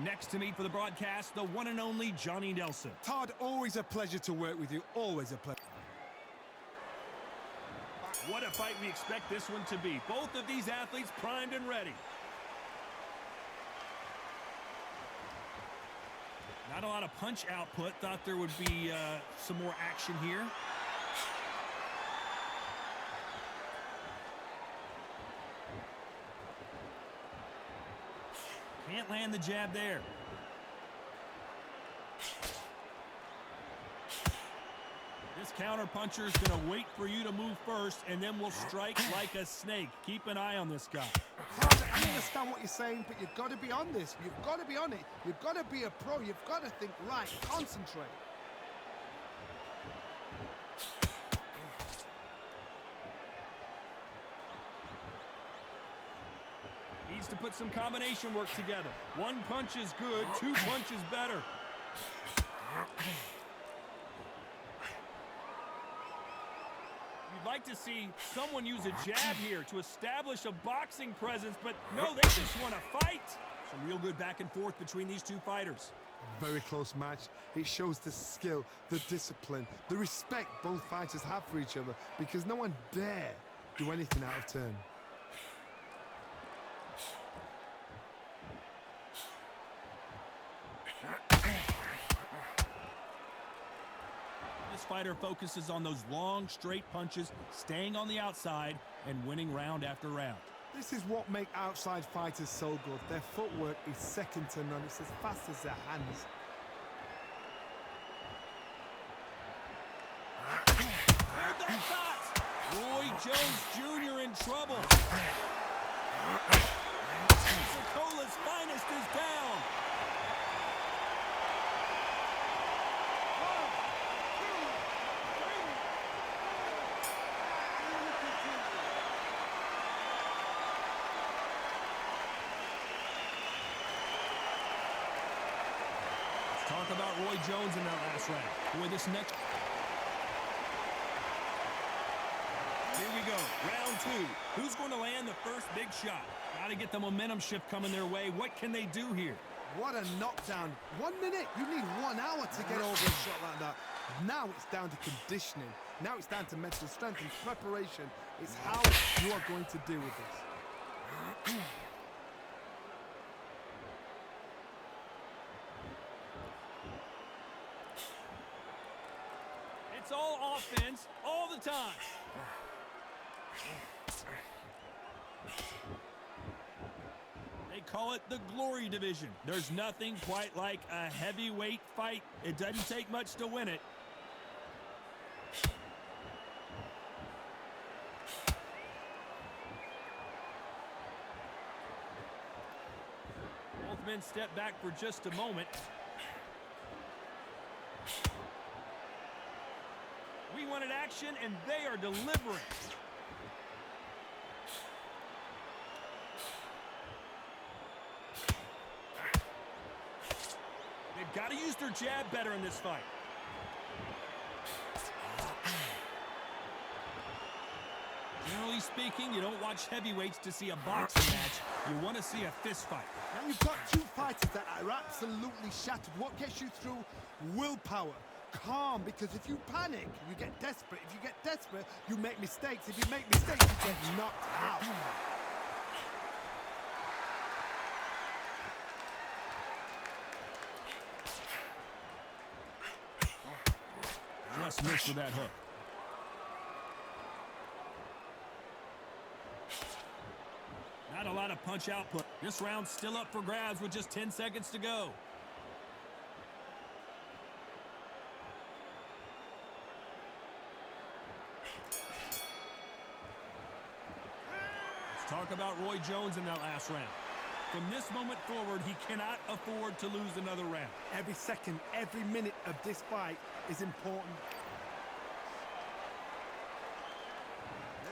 Next to me for the broadcast, the one and only Johnny Nelson. Todd, always a pleasure to work with you. Always a pleasure. What a fight we expect this one to be. Both of these athletes primed and ready. Not a lot of punch output. Thought there would be some more action here. Can't land the jab there. This counter puncher is going to wait for you to move first, and then will strike like a snake. Keep an eye on this guy. I understand what you're saying, but you've got to be on this. You've got to be on it. You've got to be a pro. You've got to think right. Concentrate. Needs to put some combination work together. One punch is good, two punches better. You'd like to see someone use a jab here to establish a boxing presence, but no, they just want to fight. Some real good back and forth between these two fighters. Very close match. It shows the skill, the discipline, the respect both fighters have for each other, because no one dare do anything out of turn. This fighter focuses on those long, straight punches, staying on the outside, and winning round after round. This is what makes outside fighters so good. Their footwork is second to none. It's as fast as their hands. Heard that shot! Roy Jones Jr. in trouble. Pensacola's finest is down. Talk about Roy Jones in that last round. Boy, this next... Here we go, round two. Who's going to land the first big shot? Got to get the momentum shift coming their way. What can they do here? What a knockdown. 1 minute. You need 1 hour to get over a shot like that. Now it's down to conditioning. Now it's down to mental strength and preparation. It's how you are going to deal with this. It's all offense, all the time. They call it the glory division. There's nothing quite like a heavyweight fight. It doesn't take much to win it. Both men step back for just a moment. We wanted action, and they are delivering. They've got to use their jab better in this fight. Generally speaking, you don't watch heavyweights to see a boxing match. You want to see a fist fight. Now you've got two fighters that are absolutely shattered. What gets you through? Willpower. Calm, because if you panic, you get desperate. If you get desperate, you make mistakes. If you make mistakes, you get knocked out. Just missed with that hook. Not a lot of punch output. This round's still up for grabs with just 10 seconds to go. Let's talk about Roy Jones in that last round. From this moment forward, he cannot afford to lose another round. Every second, every minute of this fight is important.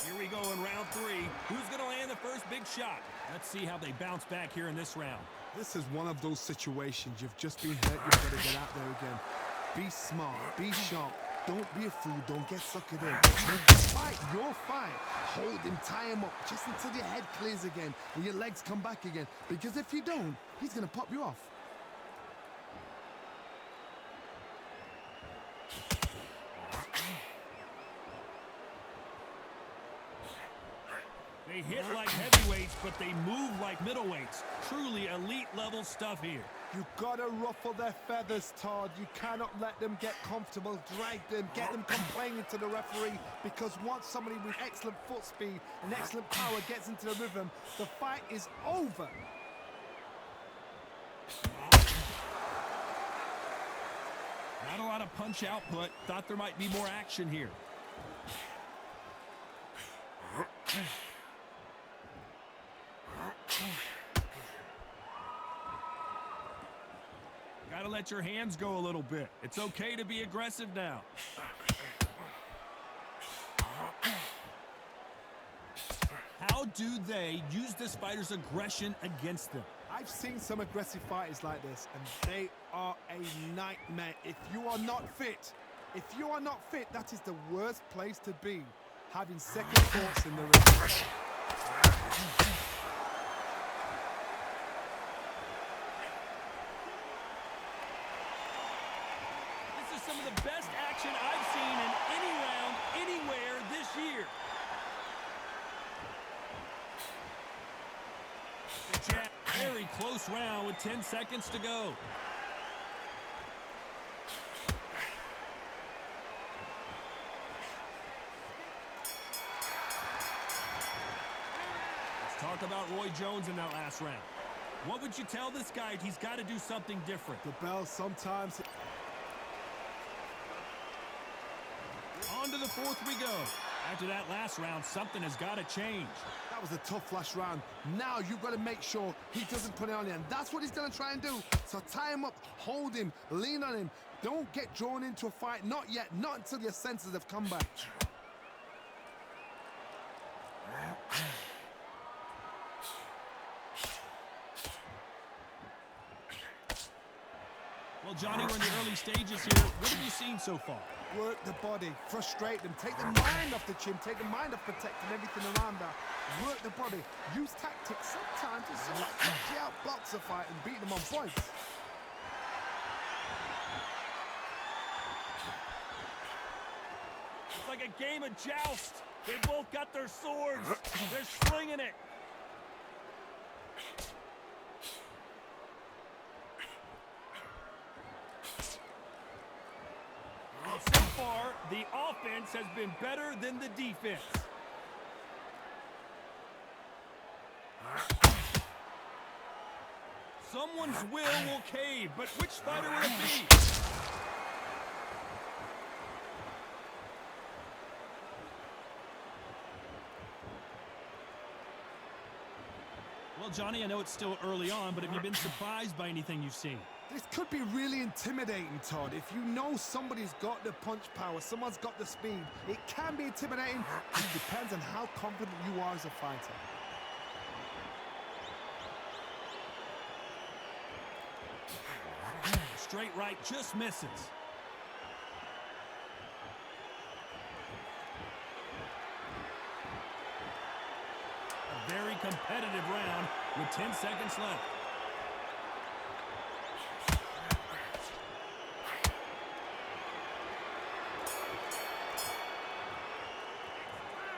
Here we go in round three. Who's going to land the first big shot? Let's see how they bounce back here in this round. This is one of those situations. You've just been hurt. You've got to get out there again. Be smart. Be sharp. Don't be a fool. Don't get suckered in. Fight your fight. Hold him. Tie him up just until your head clears again and your legs come back again. Because if you don't, he's going to pop you off. They hit like heavyweights, but they move like middleweights. Truly elite level stuff here. You gotta ruffle their feathers, Todd. You cannot let them get comfortable, drag them, get them complaining to the referee, because once somebody with excellent foot speed and excellent power gets into the rhythm, the fight is over. Not a lot of punch output. Thought there might be more action here. Gotta let your hands go a little bit. It's okay to be aggressive now. How do they use this fighter's aggression against them? I've seen some aggressive fighters like this, and they are a nightmare. If you are not fit, that is the worst place to be. Having second thoughts in the ring. This is some of the best action I've seen in any round, anywhere this year. The jab, very close round with 10 seconds to go. Talk about Roy Jones in that last round. What would you tell this guy? He's got to do something different. The bell sometimes. On to the fourth we go. After that last round, something has got to change. That was a tough last round. Now you've got to make sure he doesn't put it on you, and that's what he's going to try and do. So tie him up, hold him, lean on him. Don't get drawn into a fight. Not yet. Not until your senses have come back. Well, Johnny, we're in the early stages here. What have you seen so far? Work the body, frustrate them, take the mind off the chin, take the mind off protecting everything around that. Work the body, use tactics sometimes to sort of actually outbox a fight and beat them on points. It's like a game of joust. They both got their swords. They're slinging it. So far, the offense has been better than the defense. Someone's will cave, but which fighter will it be? Well, Johnny, I know it's still early on, but have you been surprised by anything you've seen? This could be really intimidating, Todd. If you know somebody's got the punch power, someone's got the speed, it can be intimidating. It depends on how confident you are as a fighter. Straight right just misses. A very competitive round with 10 seconds left.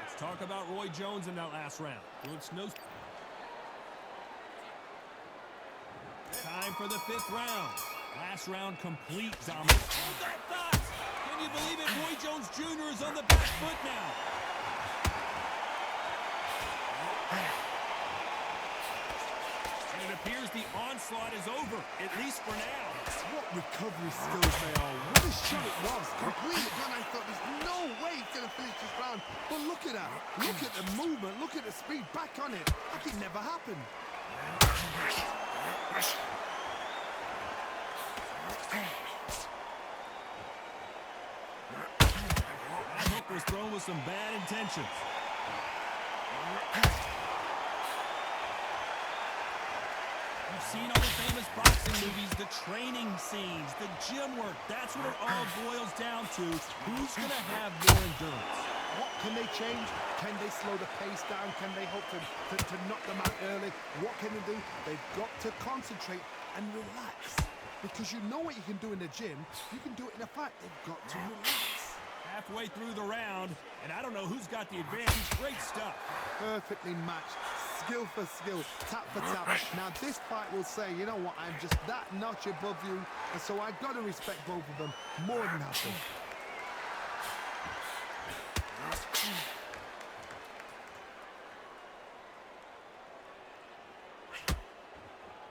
Let's talk about Roy Jones in that last round. Looks no... Time for the fifth round. Last round complete, dominant. Hold that thought! Can you believe it? Roy Jones Jr. is on the back foot now. And it appears the onslaught is over, at least for now. What recovery skills they are. What a shot it was. Completely done. I thought there's no way he's going to finish this round. But look at that. Look at the movement. Look at the speed. Back on it. Like it never happened. That hook was thrown with some bad intentions. You've seen all the famous boxing movies, the training scenes, the gym work. That's what it all boils down to. Who's going to have more endurance? What can they change? Can they slow the pace down? Can they hope to knock them out early? What can they do? They've got to concentrate and relax. Because you know what you can do in the gym, you can do it in a fight. They've got to relax. Halfway through the round, and I don't know who's got the advantage. Great stuff. Perfectly matched. Skill for skill, tap for tap. Now this fight will say, you know what, I'm just that notch above you, and so I've got to respect both of them more than happy.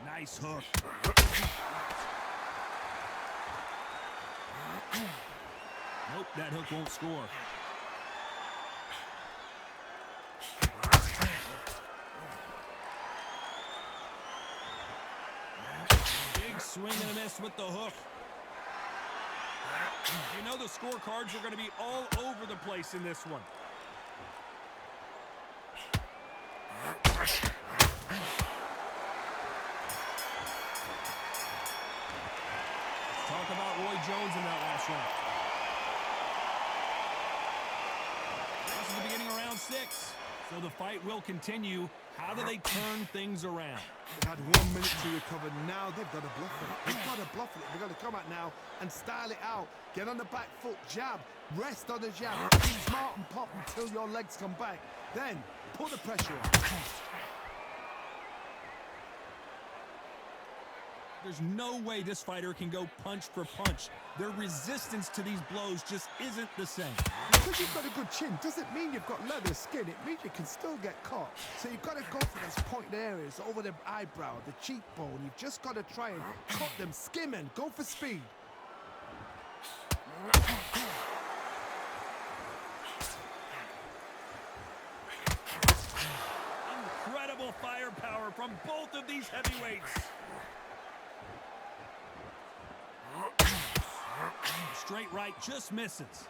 Nice hook. Nope, that hook won't score. Big swing and a miss with the hook. You know the scorecards are going to be all over the place in this one. Talk about Roy Jones in that last round. This is the beginning of round 6, so the fight will continue. How do they turn things around? They've had 1 minute to recover. Now they've got to bluff it. They've got to bluff it. They've got to come out now and style it out. Get on the back foot, jab, rest on the jab. Be smart and pop until your legs come back. Then put the pressure on. There's no way this fighter can go punch for punch. Their resistance to these blows just isn't the same. Because you've got a good chin doesn't mean you've got leather skin. It means you can still get caught. So you've got to go for those pointed areas over the eyebrow, the cheekbone. You've just got to try and cut them, skim and go for speed. Incredible firepower from both of these heavyweights. Straight right just misses.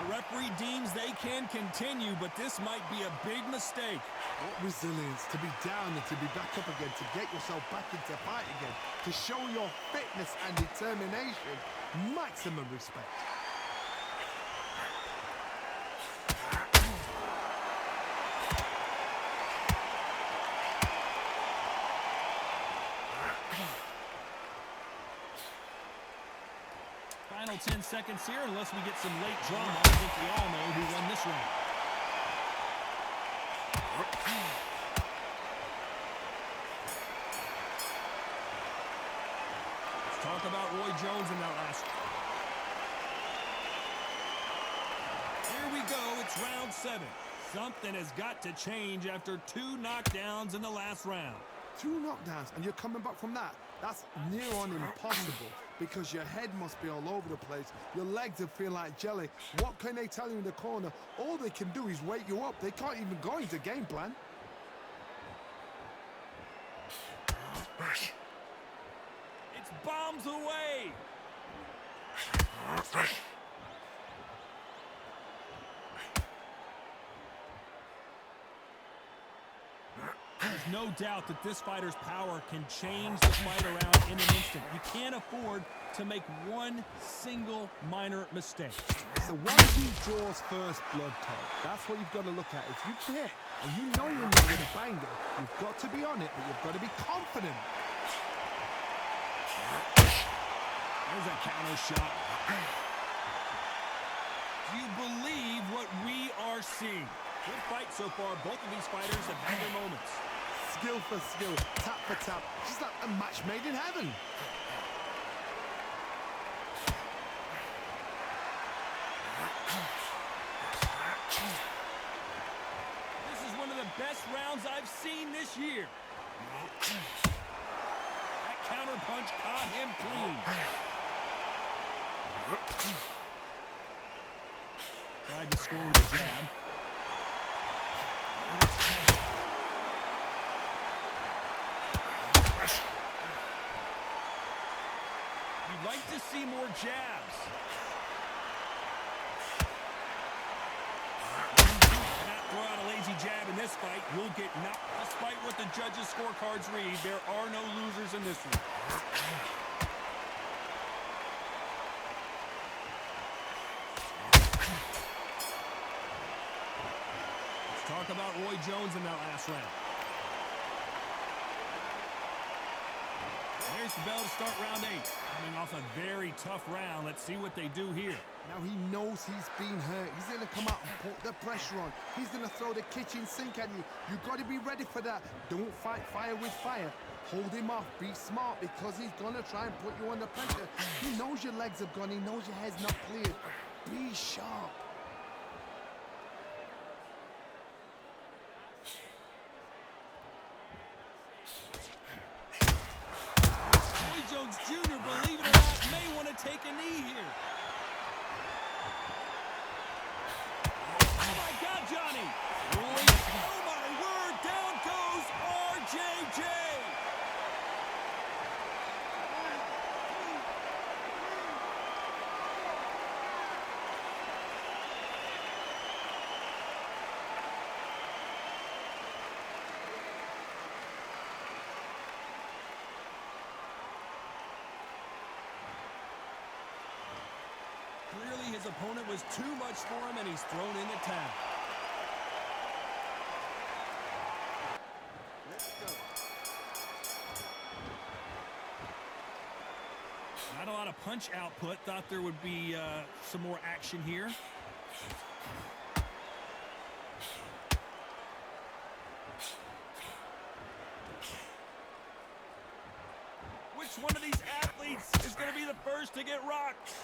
The referee deems they can continue, but this might be a big mistake. What resilience to be down and to be back up again, to get yourself back into fight again, to show your fitness and determination. Maximum respect. Final 10 seconds here, unless we get some late drama. I think we all know who won this round. Let's talk about Roy Jones in that last. Here we go, it's round 7. Something has got to change after 2 knockdowns in the last round. 2 knockdowns, and you're coming back from that. That's near on impossible, because your head must be all over the place. Your legs will feel like jelly. What can they tell you in the corner? All they can do is wake you up. They can't even go into game plan. It's bombs away. There's no doubt that this fighter's power can change the fight around in an instant. You can't afford to make one single minor mistake. It's the one who draws first blood, Todd. That's what you've got to look at. If you hit and you know you're not with a banger, you've got to be on it, but you've got to be confident. There's a counter shot. Do you believe what we are seeing? Good fight so far. Both of these fighters have had their moments. Skill for skill, tap for tap. Just like a match made in heaven. This is one of the best rounds I've seen this year. That counter punch caught him clean. Tried to score with a jab. You'd like to see more jabs. Cannot throw out a lazy jab in this fight, you'll get knocked. Despite what the judges' scorecards read, there are no losers in this one. Let's talk about Roy Jones in that last round. There's the bell to start round 8. Coming off a very tough round. Let's see what they do here. Now he knows he's been hurt. He's going to come out and put the pressure on. He's going to throw the kitchen sink at you. You've got to be ready for that. Don't fight fire with fire. Hold him off. Be smart because he's going to try and put you under pressure. He knows your legs have gone. He knows your head's not cleared. Be sharp. Roy Jones Jr., believe it or not, may want to take a knee here. Oh my God, Johnny! Roy, oh my word, down goes RJJ! Clearly his opponent was too much for him and he's thrown in the towel. Not a lot of punch output. Thought there would be some more action here. Which one of these athletes is going to be the first to get rocked?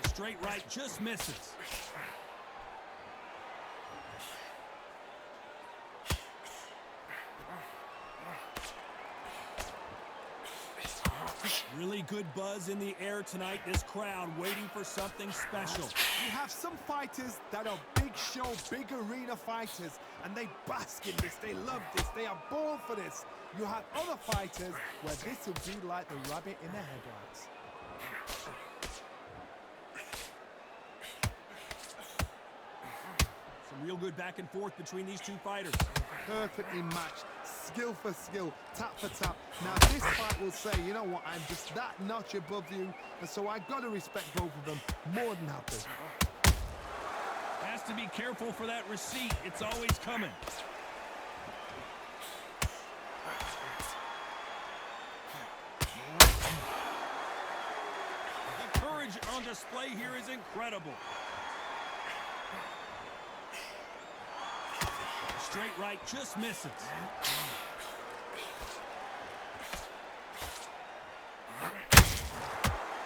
Straight right just misses. Really good buzz in the air tonight. This crowd waiting for something special. You have some fighters that are big show, big arena fighters, and they bask in this. They love this. They are born for this. You have other fighters where this will be like the rabbit in the headlights. Some real good back and forth between these two fighters. Perfectly matched, skill for skill, tap for tap. Now this fight will say, you know what, I'm just that notch above you, and so I got to respect both of them more than happy. Has to be careful for that receipt. It's always coming. The courage on display here is incredible. Straight right just misses.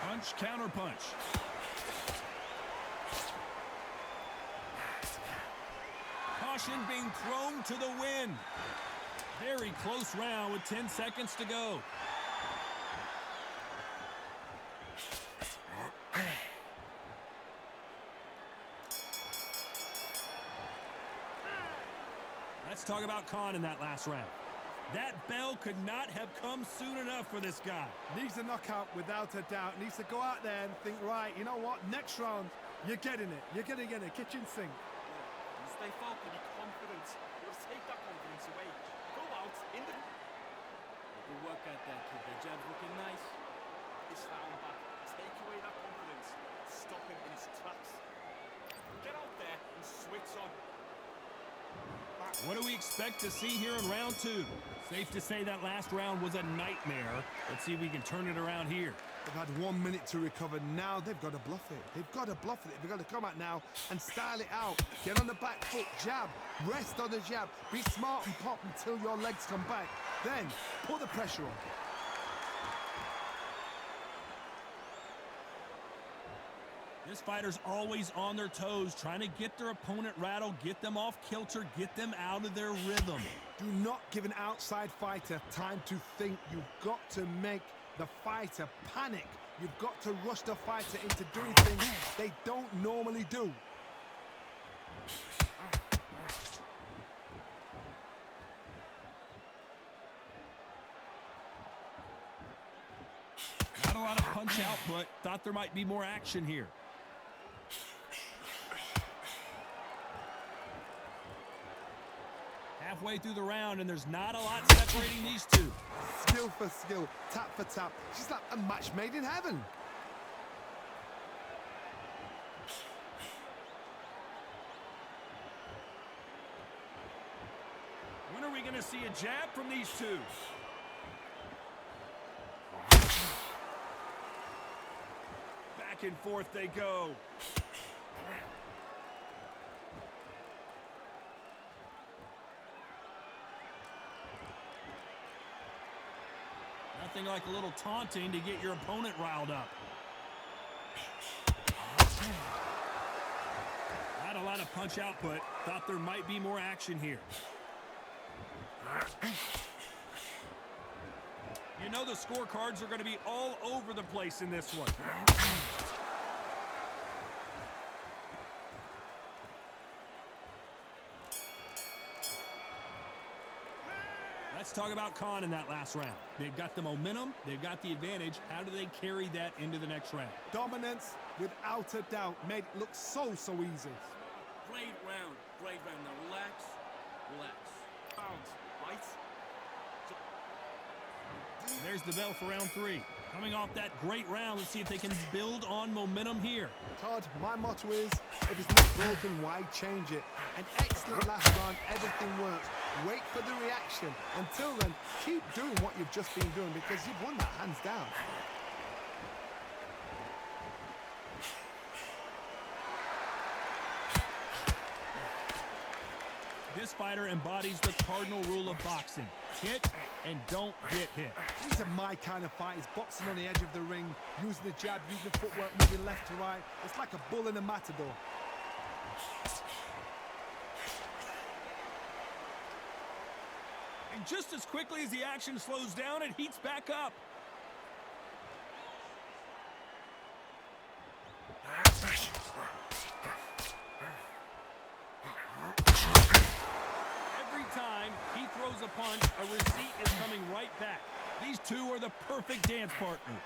Punch, counter punch. Caution being thrown to the wind. Very close round with 10 seconds to go. Let's talk about Khan in that last round. That bell could not have come soon enough for this guy. Needs a knockout without a doubt. Needs to go out there and think, right, you know what, next round, you're getting it. You're going to get a kitchen sink. You stay focused, be confident. You'll take that confidence away. Go out in the... Good work out there, kid. The jab's looking nice. This round back. Take away that confidence. Stop him in his tracks. Get out there and switch on. What do we expect to see here in round 2? Safe to say that last round was a nightmare. Let's see if we can turn it around here. They've had 1 minute to recover. Now they've got to bluff it. They've got to bluff it. They've got to come out now and style it out. Get on the back foot, jab, rest on the jab. Be smart and pop until your legs come back. Then put the pressure on. This fighter's always on their toes, trying to get their opponent rattled, get them off kilter, get them out of their rhythm. Do not give an outside fighter time to think. You've got to make the fighter panic. You've got to rush the fighter into doing things they don't normally do. Not a lot of punch output. Thought there might be more action here. Halfway through the round, and there's not a lot separating these two. Skill for skill, tap for tap. She's like a match made in heaven. When are we going to see a jab from these two? Back and forth they go. Nothing like a little taunting to get your opponent riled up. Not a lot of punch output. Thought there might be more action here. You know the scorecards are going to be all over the place in this one. Let's talk about Khan in that last round. They've got the momentum. They've got the advantage. How do they carry that into the next round? Dominance, without a doubt, made it look so easy. Great round. Great round. Now relax. Relax. Bounce. Right? There's the bell for round 3. Coming off that great round, let's see if they can build on momentum here. Todd, my motto is, if it's not broken, why change it? An excellent last round, everything works. Wait for the reaction. Until then, keep doing what you've just been doing because you've won that hands down. This fighter embodies the cardinal rule of boxing. Hit and don't get hit. These are my kind of fighters, boxing on the edge of the ring, using the jab, using the footwork, moving left to right. It's like a bull in a matador. And just as quickly as the action slows down, it heats back up. Every time he throws a punch, a receipt is coming right back. These two are the perfect dance partners.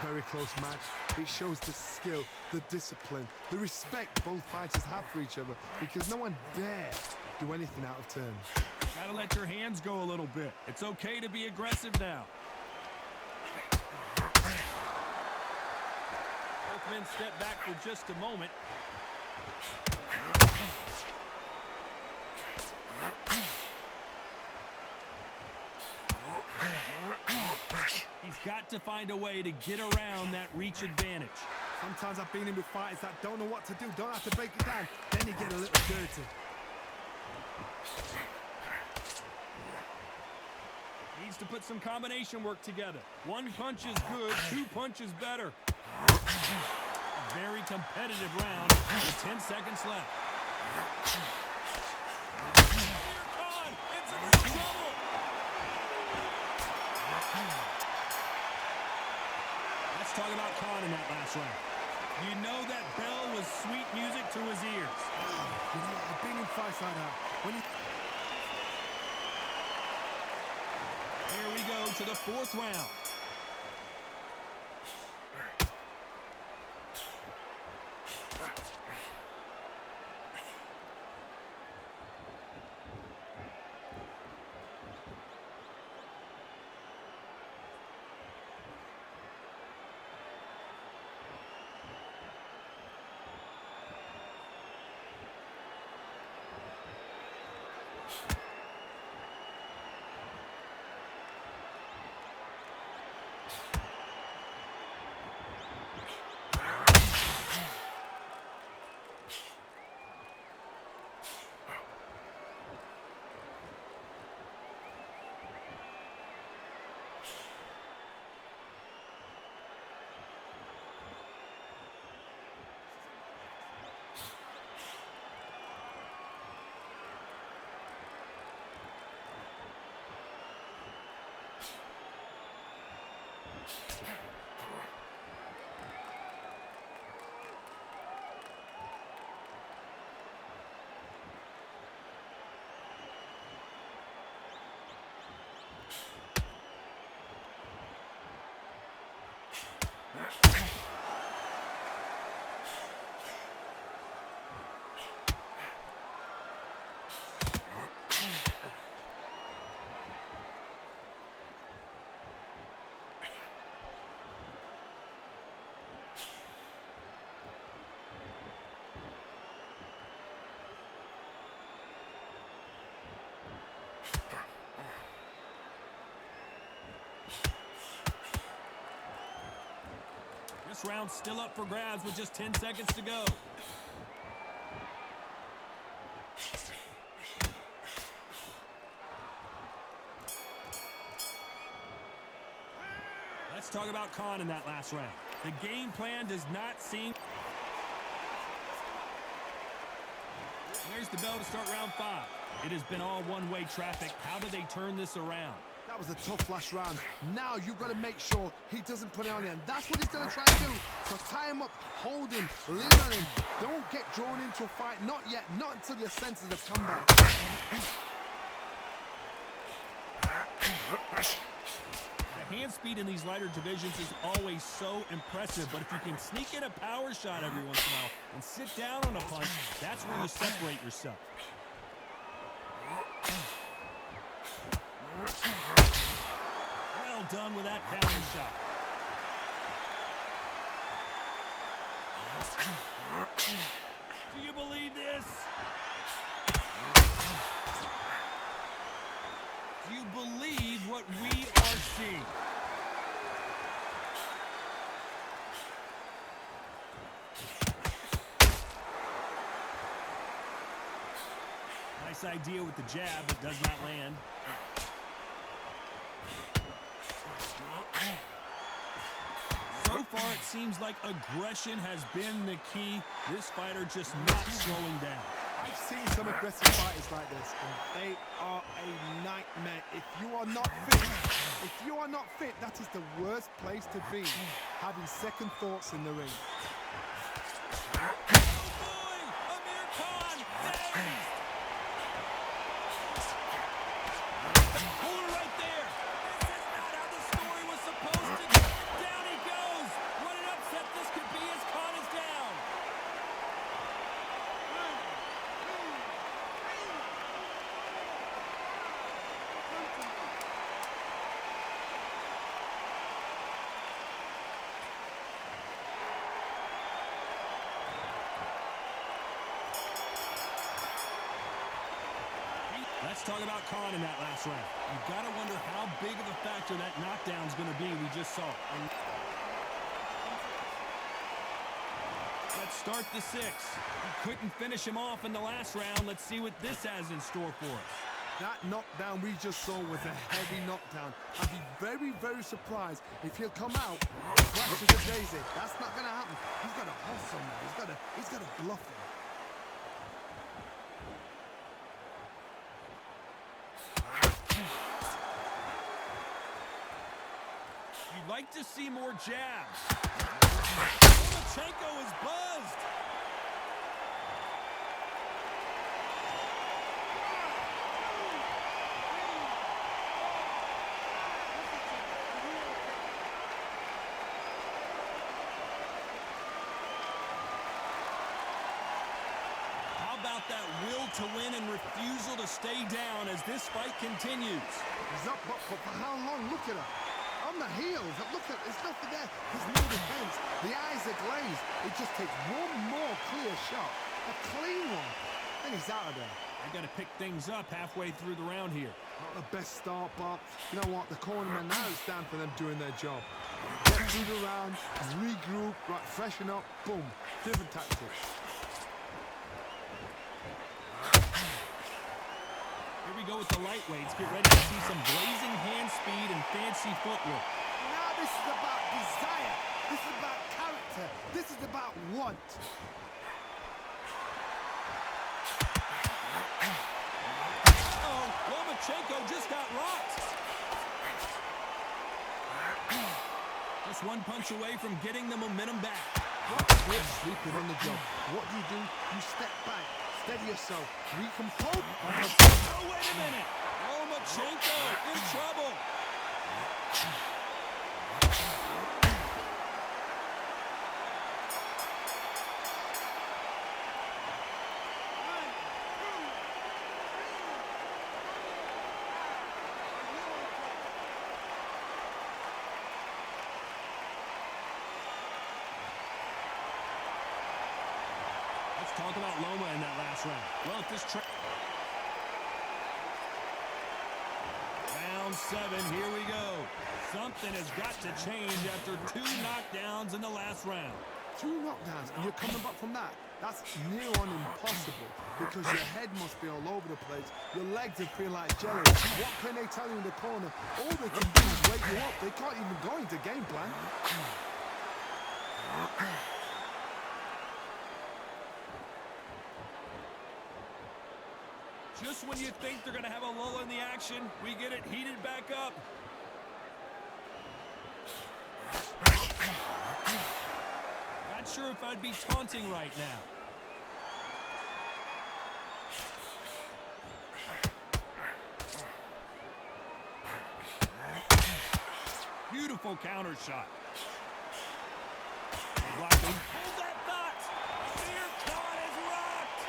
Very close match. It shows the skill, the discipline, the respect both fighters have for each other because no one dare do anything out of turn. Gotta let your hands go a little bit. It's okay to be aggressive now. Both men step back for just a moment. He's got to find a way to get around that reach advantage. Sometimes I've been in with fighters that don't know what to do, don't have to break it down, then you get a little dirty. Needs to put some combination work together. One punch is good, 2 punches better. Very competitive round with 10 seconds left. Khan into real trouble. Let's talk about Khan in that last round. You know that bell was sweet music to his ears. You know, I've been in fights like that. Here we go to the 4th round. This round's still up for grabs with just 10 seconds to go. Let's talk about Khan in that last round. The game plan does not seem... There's the bell to start round 5. It has been all one-way traffic. How do they turn this around? That was a tough last round. Now you've got to make sure he doesn't put it on you. And that's what he's going to try to do. So tie him up, hold him, lean on him. Don't get drawn into a fight. Not yet. Not until your senses have come back. The hand speed in these lighter divisions is always so impressive. But if you can sneak in a power shot every once in a while and sit down on a punch, that's where you separate yourself. Well done with that counter shot. Do you believe this? Do you believe what we are seeing? Nice idea with the jab, but does not land. So far, it seems like aggression has been the key. This fighter just not slowing down. I've seen some aggressive fighters like this, and they are a nightmare. If you are not fit, that is the worst place to be, having second thoughts in the ring. Oh boy! Amir Khan! Dazed! Hold it right there! This is not how the story was supposed to go! Down he goes! What an upset this could be as Khan is down! Let's talk about Khan in that last round. You've got to wonder how big of a factor that knockdown's going to be. We just saw. Let's start the 6. We couldn't finish him off in the last round. Let's see what this has in store for us. That knockdown we just saw was a heavy knockdown. I'd be very, very surprised if he'll come out fresh as a daisy. That's not going to happen. He's got to hustle now. He's got to bluff him. You'd like to see more jabs. Lomachenko is buzzed. How about that will to win and refusal to stay down as this fight continues? He's up, but for how long? Look at her. On the heels, look at, there's nothing there. There's no defense. The eyes are glazed. It just takes one more clear shot, a clean one, and he's out of there. I got to pick things up halfway through the round here. Not the best start, but you know what? The cornermen, now it's time for them doing their job. Get through the round, regroup, right, freshen up, boom. Different tactics. Here we go with the lightweights. Get ready to see some blazing hand speed and fancy footwork. Now this is about desire. This is about character. This is about want. Oh, Lomachenko just got rocked. Just one punch away from getting the momentum back. Good sleeping on the job. What do? You step back. Steady yourself. Recompose. Oh, wait a minute. Lomachenko in trouble. Let's talk about Loma in that last round. Well, if this round Round 7, here we go. Something has got to change after 2 knockdowns in the last round. 2 knockdowns, and you're coming back from that. That's near on impossible because your head must be all over the place. Your legs will feel like jelly. What can they tell you in the corner? All they can do is wake you up. They can't even go into game plan. Just when you think they're going to have a lull in the action, we get it heated back up. Not sure if I'd be taunting right now. Beautiful counter shot. Blocking. Hold that thought. Spear caught is rocked.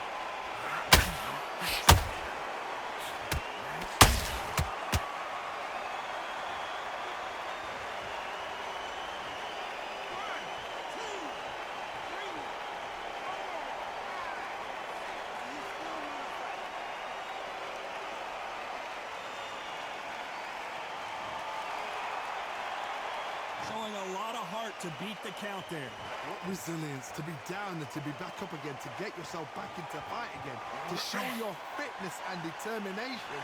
Showing a lot of heart to beat the count there. What resilience to be down and to be back up again, to get yourself back into fight again, to show your fitness and determination.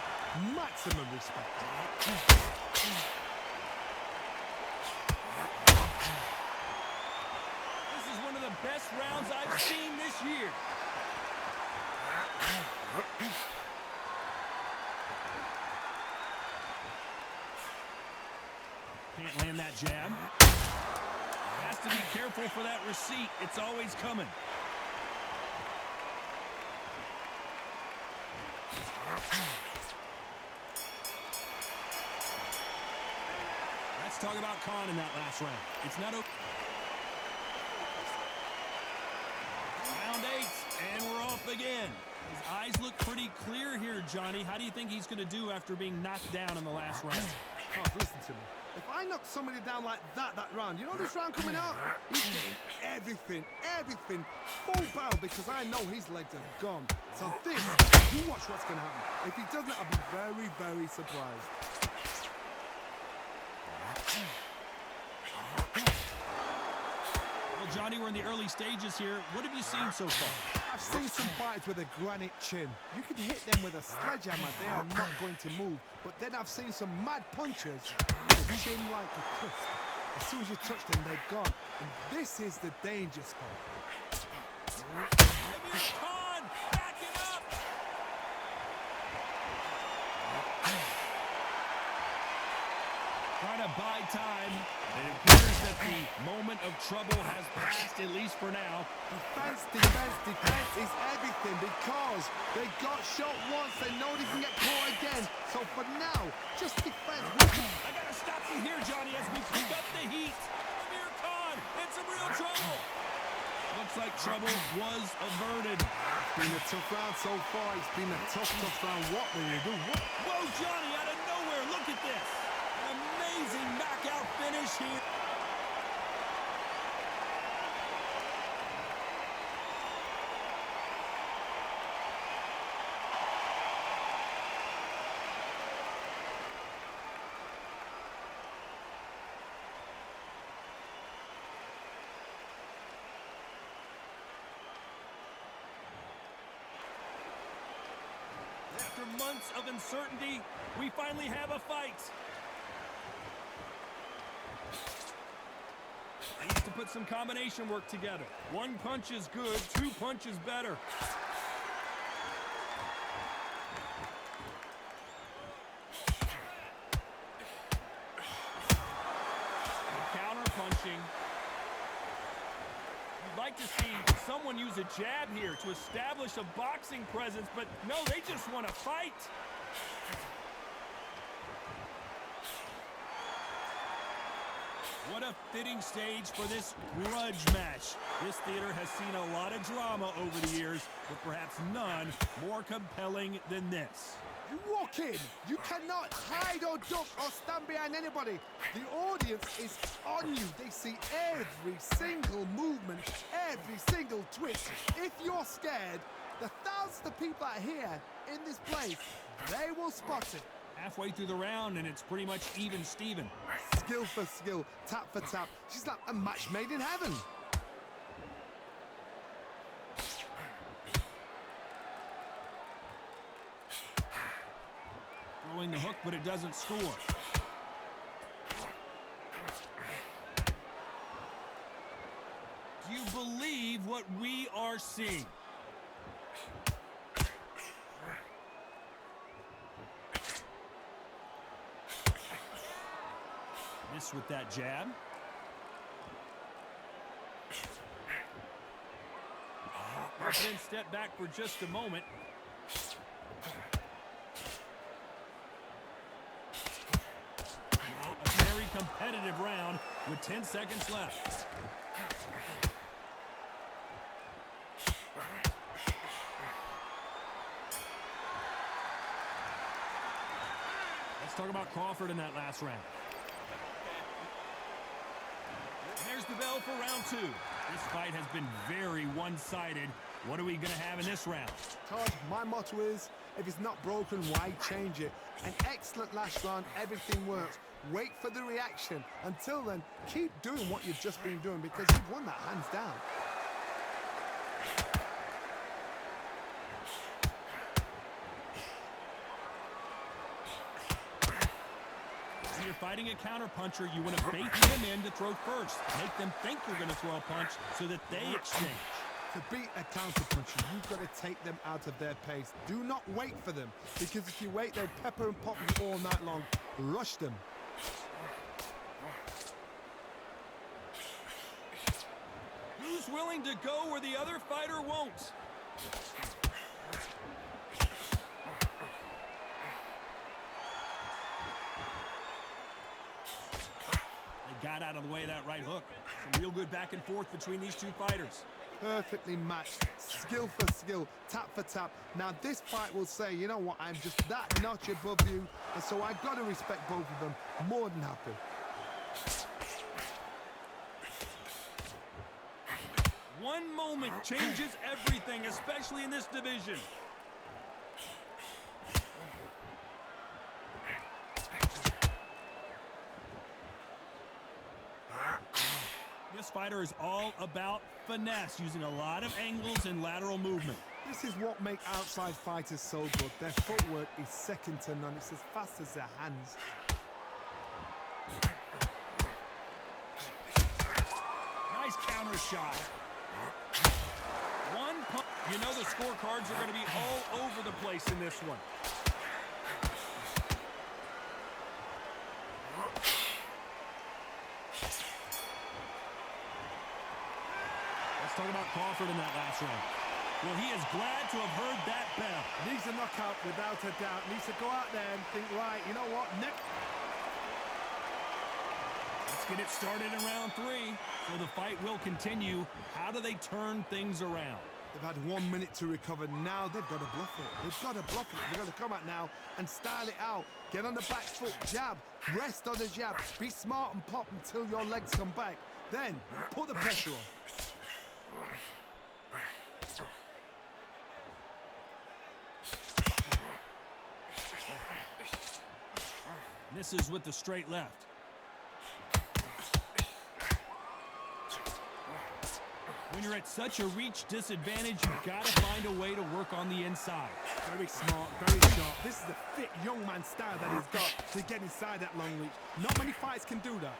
Maximum respect. This is one of the best rounds I've seen this year. Can't land that jab. Has to be careful for that receipt. It's always coming. Let's talk about Khan in that last round. It's not over. Round 8, and we're off again. His eyes look pretty clear here, Johnny. How do you think he's going to do after being knocked down in the last round? Oh, listen to me. If I knock somebody down like that round, you know this round coming out? He's getting everything, full barrel, because I know his legs are gone. So this, you watch what's going to happen. If he doesn't, I'll be very, very surprised. Well, Johnny, we're in the early stages here. What have you seen so far? I've seen some fighters with a granite chin. You can hit them with a sledgehammer, they are not going to move. But then I've seen some mad punchers with a chin like a crisp. As soon as you touch them, they're gone. And this is the danger spot. Khan, back it up! Trying to buy time. It appears that the moment of trouble has passed, at least for now. Defense is everything because they got shot once. They know they can get caught again. So for now, just defense. I gotta stop you here, Johnny, as we pick up the heat. Spear Khan in some real trouble. Looks like trouble was averted. It's been a tough round so far. It's been a tough round. What will you do? Whoa, Johnny, out of nowhere. Look at this. An amazing knockout finish here. After months of uncertainty, we finally have a fight. They used to put some combination work together. 1 punch is good, 2 punches better. Counter punching. You'd like to see someone use a jab here to establish a boxing presence, but no, they just want to fight. What a fitting stage for this grudge match. This theater has seen a lot of drama over the years, but perhaps none more compelling than this. You walk in, you cannot hide or duck or stand behind anybody. The audience is on you. They see every single movement, every single twist. If you're scared, the thousands of people that are here in this place, they will spot it. Halfway through the round, and it's pretty much even Steven. Skill for skill, tap for tap. She's like a match made in heaven. Throwing the hook, but it doesn't score. Do you believe what we are seeing? Miss with that jab. Then step back for just a moment. A very competitive round with 10 seconds left. Let's talk about Crawford in that last round. There's the bell for round 2. This fight has been very one-sided. What are we going to have in this round? Todd, my motto is, if it's not broken, why change it? An excellent last round, everything works. Wait for the reaction. Until then, keep doing what you've just been doing because you've won that hands down. When you're fighting a counterpuncher, you want to bait them in to throw first. Make them think you're going to throw a punch so that they exchange. To beat a counterpuncher, you've got to take them out of their pace. Do not wait for them, because if you wait, they'll pepper and pop you all night long. Rush them. Who's willing to go where the other fighter won't? They got out of the way of that right hook. Some real good back and forth between these two fighters. Perfectly matched, skill for skill, tap for tap. Now this fight will say, you know what, I'm just that notch above you, and so I've got to respect both of them. More than happy. One moment changes everything, especially in this division. This fighter is all about finesse, using a lot of angles and lateral movement. This is what makes outside fighters so good. Their footwork is second to none. It's as fast as their hands. Nice counter shot. One punch. You know the scorecards are going to be all over the place in this one. Let's talk about Crawford in that last round. Well, he is glad to have heard that bell. Needs a knockout without a doubt. Needs to go out there and think, right, you know what, next. Let's get it started in round 3. So the fight will continue. How do they turn things around? They've had 1 minute to recover. Now they've got to bluff it. They've got to bluff it. They've got to come out now and style it out. Get on the back foot, jab, rest on the jab. Be smart and pop until your legs come back. Then put the pressure on. Misses with the straight left. When you're at such a reach disadvantage, you've got to find a way to work on the inside. Very smart, very sharp. This is the fit young man style that he's got to get inside that long reach. Not many fighters can do that.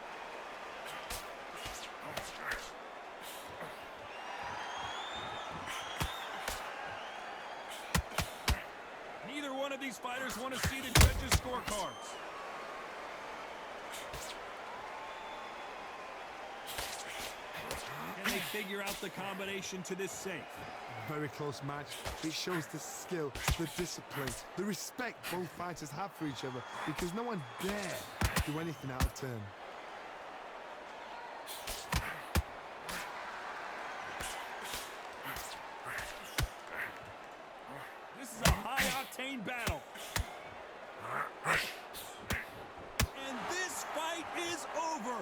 Neither one of these fighters want to see the judges' scorecards. Can they figure out the combination to this safe? Very close match. It shows the skill, the discipline, the respect both fighters have for each other, because no one dare do anything out of turn. This is a high-octane battle. And this fight is over.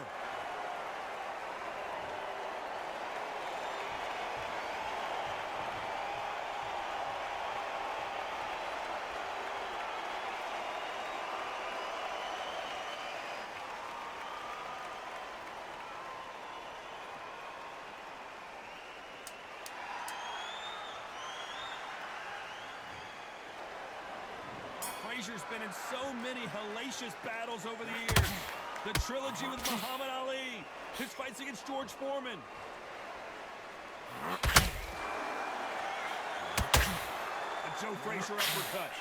Frazier's been in so many hellacious battles over the years. The trilogy with Muhammad Ali, his fights against George Foreman. A Joe Frazier uppercut.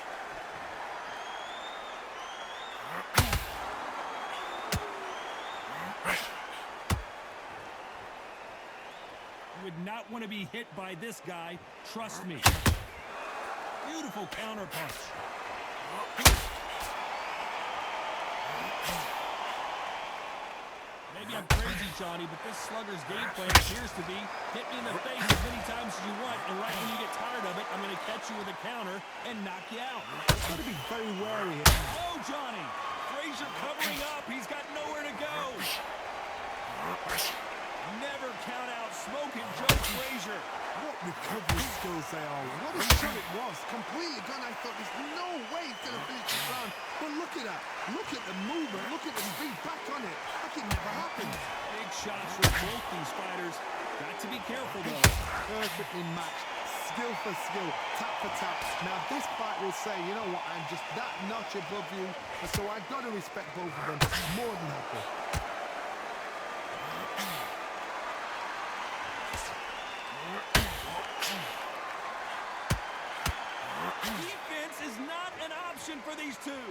You would not want to be hit by this guy, trust me. Beautiful counter punch. Maybe I'm crazy, Johnny, but this slugger's game plan appears to be hit me in the face as many times as you want, and right when you get tired of it, I'm going to catch you with a counter and knock you out. Got to be very wary. Oh, Johnny! Frazier covering up. He's got nowhere to go. Never count out smoking Joe Frazier. What recovery skills they are. What a shot it was. Completely gone. I thought there's no way he's going to finish this round. But look at that. Look at the movement. Look at the speed back on it. Like it never happened. Big shots for both these fighters. Got to be careful, though. Perfectly matched. Skill for skill. Tap for tap. Now this fight will say, you know what, I'm just that notch above you. And so I've got to respect both of them. More than happy. Defense is not an option for these two.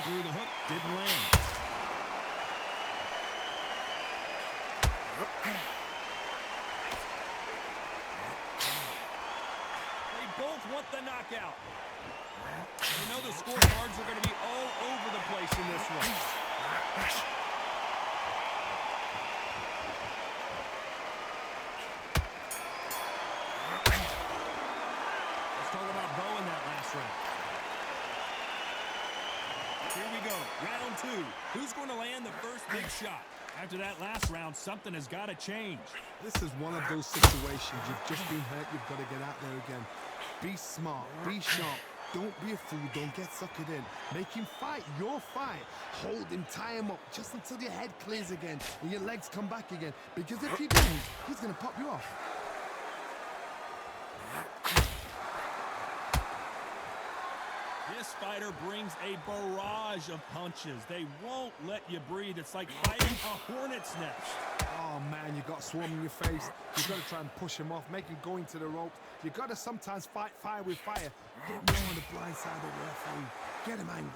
Through the hook, didn't land. They both want the knockout. You know the scorecards are going to be all over the place in this one. Here we go, round two. Who's going to land the first big shot? After that last round, something has got to change. This is one of those situations. You've just been hurt. You've got to get out there again. Be smart. Be sharp. Don't be a fool. Don't get suckered in. Make him fight your fight. Hold him, tie him up, just until your head clears again and your legs come back again. Because if you don't, he's going to pop you off. This fighter brings a barrage of punches. They won't let you breathe. It's like fighting a hornet's nest. Oh, man, you got swarm in your face. You've got to try and push him off, make him go into the ropes. You've got to sometimes fight fire with fire. Get him on the blind side of the referee. Get him angry.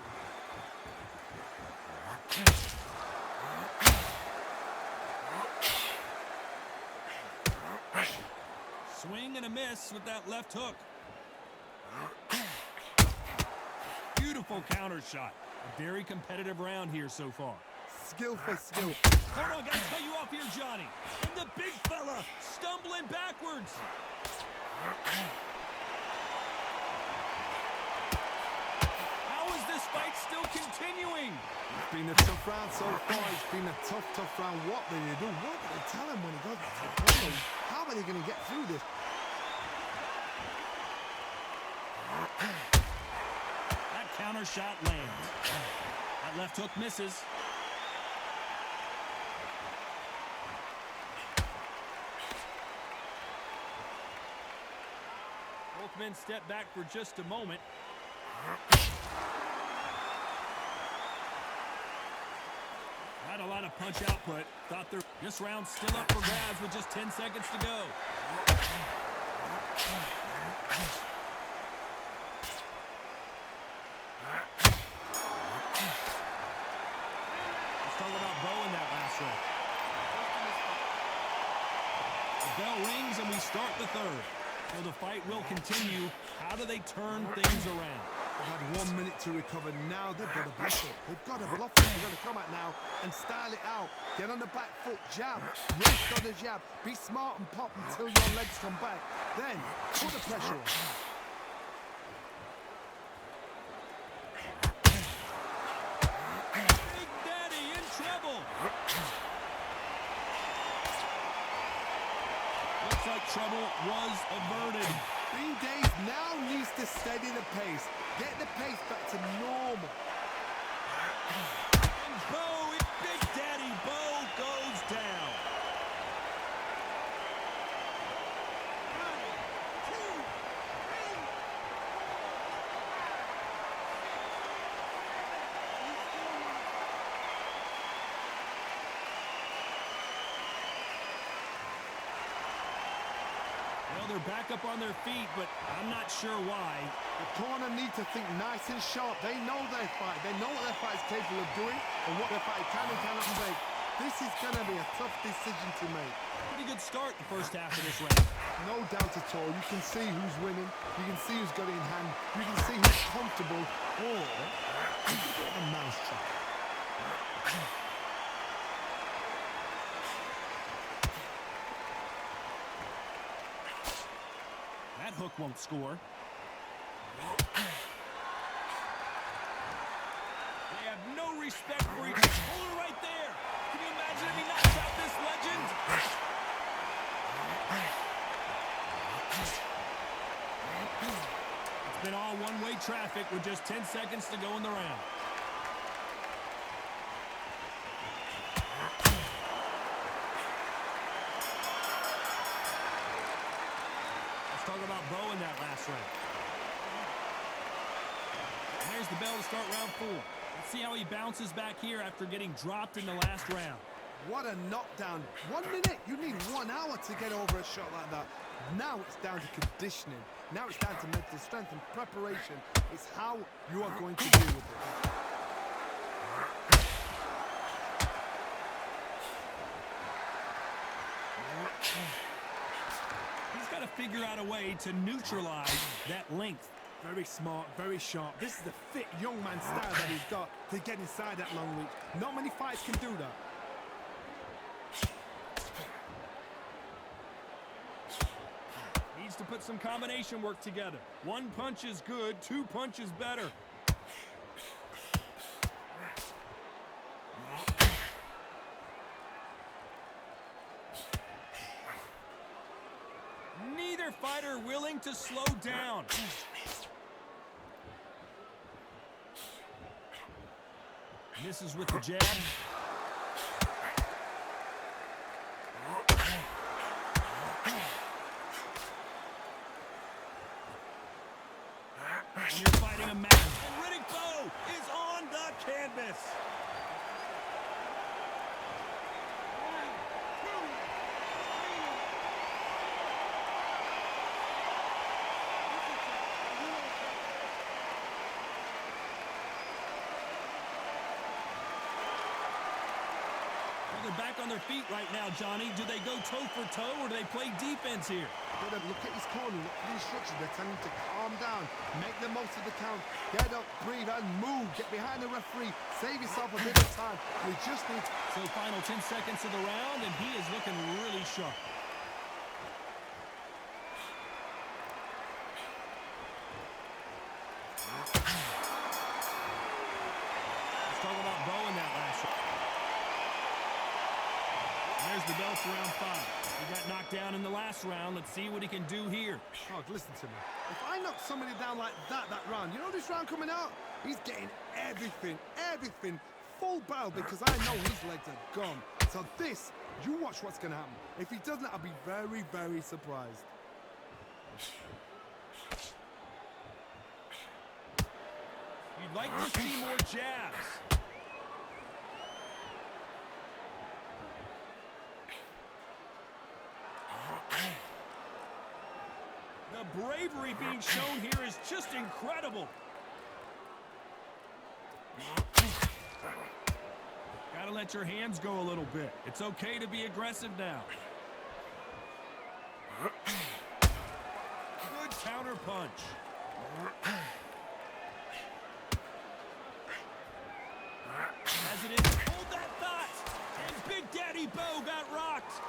Swing and a miss with that left hook. Beautiful counter shot. A very competitive round here so far. Skill for skill. Hold on, gotta cut you off here, Johnny. And the big fella stumbling backwards. How is this fight still continuing? It's been a tough round so far. It's been a tough round. What do they do? What do they tell him when he goes to the corner? How are they going to get through this? That counter shot lands. That left hook misses. Both men step back for just a moment. Not a lot of punch output. Thought this round's still up for grabs with just 10 seconds to go. Let's talk about Bo in that last round. The bell rings and we start the third. So the fight will continue. How do they turn things around? They've had 1 minute to recover. Now they've got to bluff it. They've got to bluff it. They've got to come out now and style it out. Get on the back foot, jab. Rest on the jab. Be smart and pop until your legs come back. Then put the pressure on. Big Daddy in trouble. Looks like trouble was averted. Bean Days now needs to steady the pace. Get the pace back to normal. And Big Daddy Bo goes down. Well, they're back up on their feet, but I'm not sure why. The corner need to think nice and sharp. They know their fight. They know what their fight is capable of doing and what their fight can and cannot take. This is going to be a tough decision to make. Pretty good start the first half of this round. No doubt at all. You can see who's winning. You can see who's got it in hand. You can see who's comfortable. Or it's a bit of a mousetrap. That hook won't score. They have no respect for each other. Hold it right there. Can you imagine if he knocks out this legend? It's been all one-way traffic with just 10 seconds to go in the round. Let's talk about Bo in that last round. And there's the bell to start round 4. Let's see how he bounces back here after getting dropped in the last round. What a knockdown. 1 minute. You need 1 hour to get over a shot like that. Now it's down to conditioning. Now it's down to mental strength and preparation. It's how you are going to deal with it. He's got to figure out a way to neutralize that length. Very smart, very sharp. This is the fit young man style that he's got to get inside that long reach. Not many fights can do that. Needs to put some combination work together. 1 punch is good, 2 punches better. Neither fighter willing to slow down. Misses with the jab. And you're fighting a match. And Riddick Bowe is on the canvas. They're back on their feet right now, Johnny. Do they go toe for toe or do they play defense here? Gotta look at his corner, look at the instructions. They're telling him to calm down, make the most of the count, get up, breathe, and move. Get behind the referee, save yourself a bit of time. We just need. So final 10 seconds of the round, and he is looking really sharp. Let's talk about Bo in that last round. There's the bell for round 5. He got knocked down in the last round. Let's see what he can do here. Oh, listen to me. If I knock somebody down like that round, you know this round coming out? He's getting everything, full barrel because I know his legs are gone. So this, you watch what's going to happen. If he doesn't, I'll be very, very surprised. You'd like to see more jabs. The bravery being shown here is just incredible. Gotta let your hands go a little bit. It's okay to be aggressive now. Good counter punch. As it is, hold that thought. And Big Daddy Bo got rocked.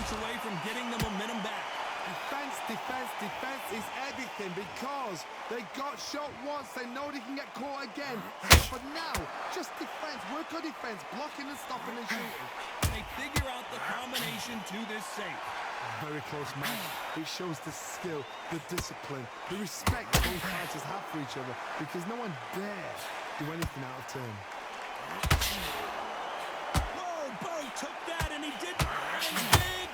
Away from getting the momentum back. Defense is everything because they got shot once. They know they can get caught again. But now, just defense, work on defense, blocking and stopping and shooting. They figure out the combination to this safe. Very close match. It shows the skill, the discipline, the respect both fighters have for each other because no one dares do anything out of turn. Whoa, Bo took that and he did big